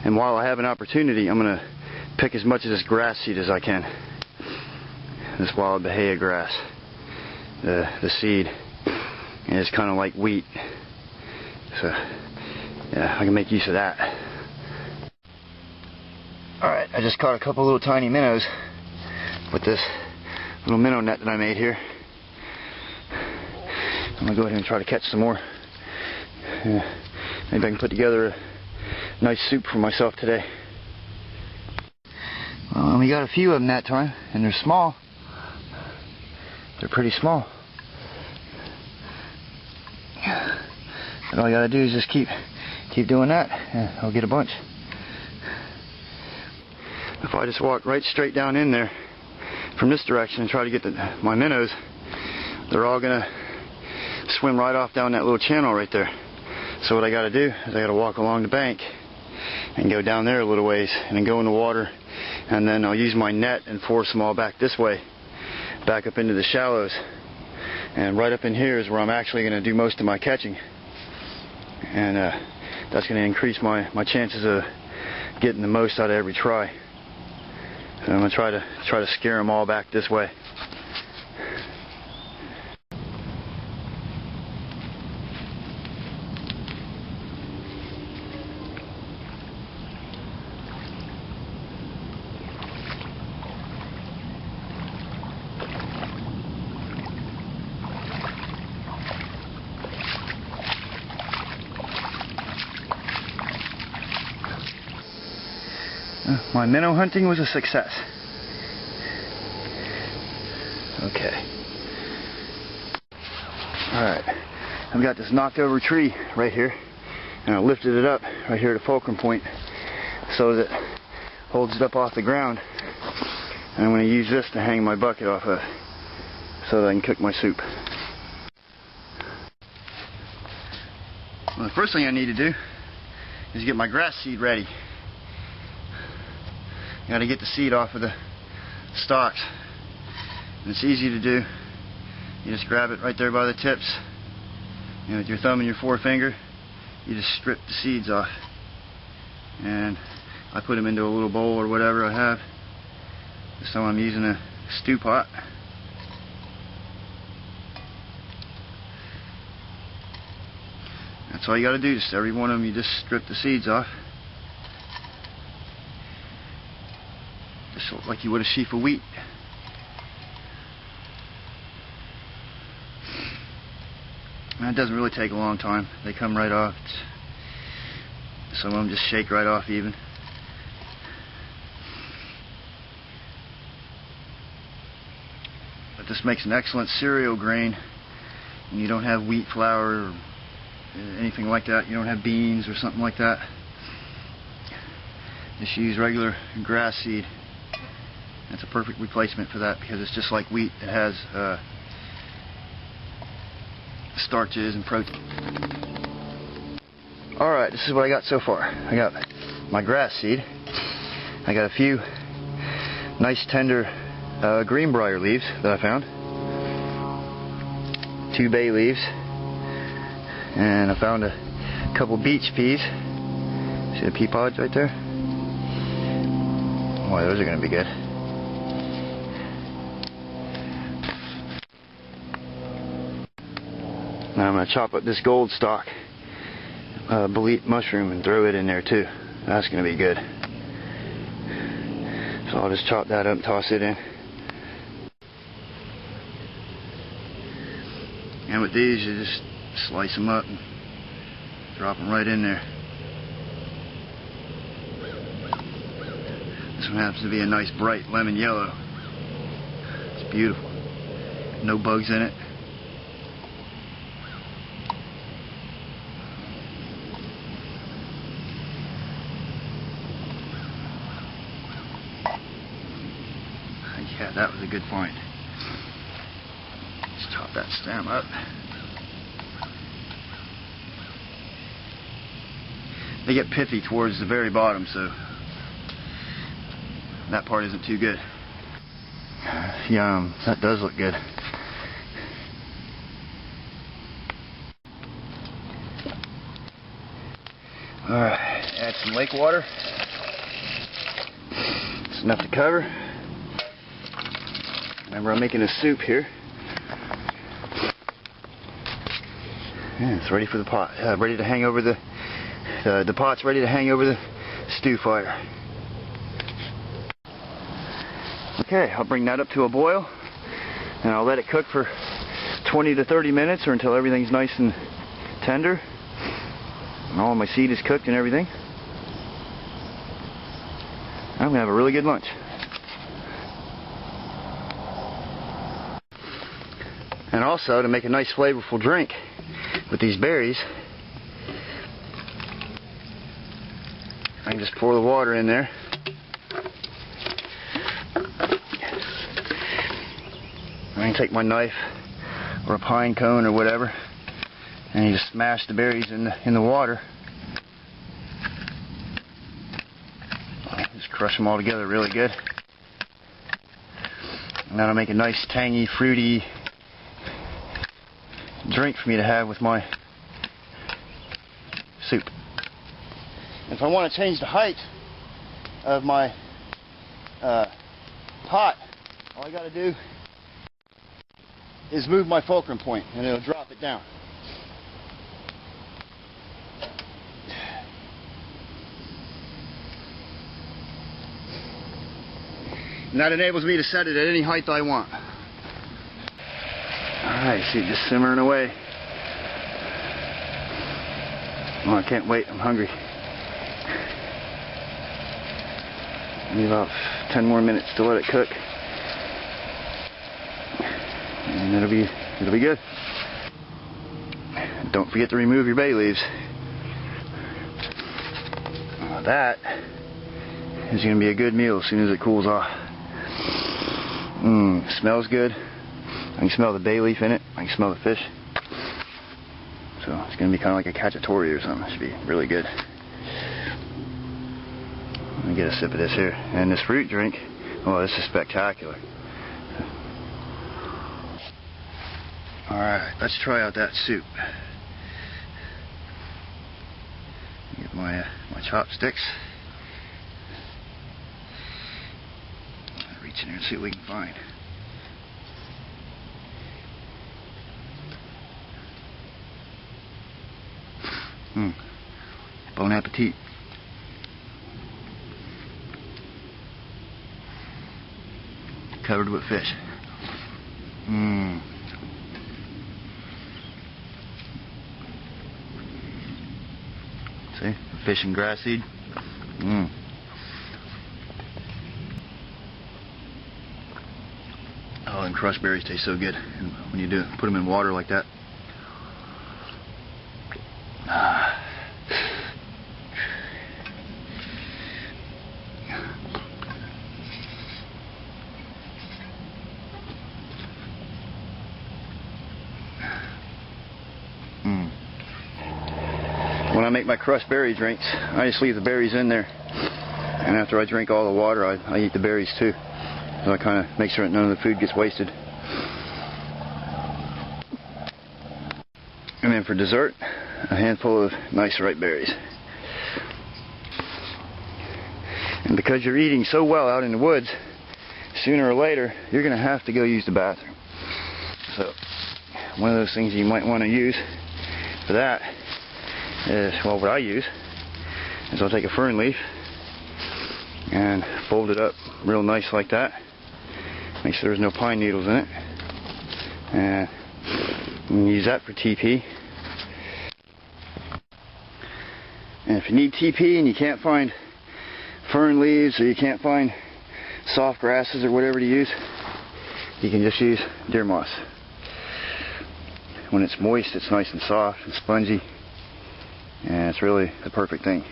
And while I have an opportunity, I'm going to pick as much of this grass seed as I can. This wild bahia grass, the seed, and it's kind of like wheat. So yeah, I can make use of that. Alright, I just caught a couple little tiny minnows with this little minnow net that I made here. I'm going to go ahead and try to catch some more. Maybe I can put together a nice soup for myself today. We got a few of them that time, and they're small. They're pretty small. But all you gotta do is just keep doing that, and I'll get a bunch. If I just walk right straight down in there from this direction and try to get my minnows, they're all gonna swim right off down that little channel right there. So what I gotta do is I gotta walk along the bank and go down there a little ways and then go in the water, and then I'll use my net and force them all back this way, back up into the shallows. And right up in here is where I'm actually going to do most of my catching, and that's going to increase my chances of getting the most out of every try. So I'm going to try to scare them all back this way. My minnow hunting was a success. Okay. Alright. I've got this knocked over tree right here, and I lifted it up right here at a fulcrum point so that it holds it up off the ground. And I'm going to use this to hang my bucket off of so that I can cook my soup. Well, the first thing I need to do is get my grass seed ready. You gotta get the seed off of the stalks. And it's easy to do. You just grab it right there by the tips. And with your thumb and your forefinger, you just strip the seeds off. And I put them into a little bowl or whatever I have. This time I'm using a stew pot. That's all you gotta do. Just every one of them, you just strip the seeds off. Just like you would a sheaf of wheat. And it doesn't really take a long time. They come right off. Some of them just shake right off even. But this makes an excellent cereal grain. And you don't have wheat flour or anything like that. You don't have beans or something like that. Just use regular grass seed. That's a perfect replacement for that, because it's just like wheat. It has starches and protein. Alright, this is what I got so far. I got my grass seed. I got a few nice tender greenbrier leaves that I found. 2 bay leaves. And I found a couple beach peas. See the pea pods right there? Boy, those are going to be good. Now I'm going to chop up this gold stalk bolete mushroom and throw it in there too. That's going to be good. So I'll just chop that up and toss it in. And with these, you just slice them up and drop them right in there. This one happens to be a nice bright lemon yellow. It's beautiful. No bugs in it. Yeah, that was a good point. Let's chop that stem up. They get pithy towards the very bottom, so that part isn't too good. Yum, that does look good. Alright, Add some lake water. It's enough to cover. Remember, I'm making a soup here. And it's ready for the pot. Ready to hang over the pot's ready to hang over the stew fire. Okay, I'll bring that up to a boil, and I'll let it cook for 20 to 30 minutes or until everything's nice and tender. And all of my seed is cooked and everything. I'm going to have a really good lunch. And also, to make a nice flavorful drink with these berries, I can just pour the water in there. I can take my knife or a pine cone or whatever, and you just smash the berries in the water. Just crush them all together really good. And that'll make a nice tangy, fruity drink for me to have with my soup. If I want to change the height of my pot, all I got to do is move my fulcrum point and it'll drop it down. And that enables me to set it at any height I want. Alright, see it just simmering away. Oh, I can't wait, I'm hungry. Need about 10 more minutes to let it cook. And it'll be good. Don't forget to remove your bay leaves. That is going to be a good meal as soon as it cools off. Smells good. I can smell the bay leaf in it. I can smell the fish. So it's going to be kind of like a cacciatore or something. It should be really good. Let me get a sip of this here. And this fruit drink, oh, this is spectacular. Alright, let's try out that soup. Get my chopsticks. Reach in here and see what we can find. Bon appetit. Covered with fish. See? Fish and grass seed. Oh, and crushed berries taste so good when you put them in water like that. When I make my crushed berry drinks, I just leave the berries in there, and after I drink all the water, I eat the berries too. So I kind of make sure that none of the food gets wasted. And then for dessert, a handful of nice ripe berries. And because you're eating so well out in the woods, sooner or later you're going to have to go use the bathroom. So one of those things you might want to use for that is, well, what I use is I'll take a fern leaf and fold it up real nice like that. Make sure there's no pine needles in it. And you can use that for TP. And if you need TP and you can't find fern leaves or you can't find soft grasses or whatever to use, you can just use deer moss. When it's moist, it's nice and soft and spongy, and it's really the perfect thing.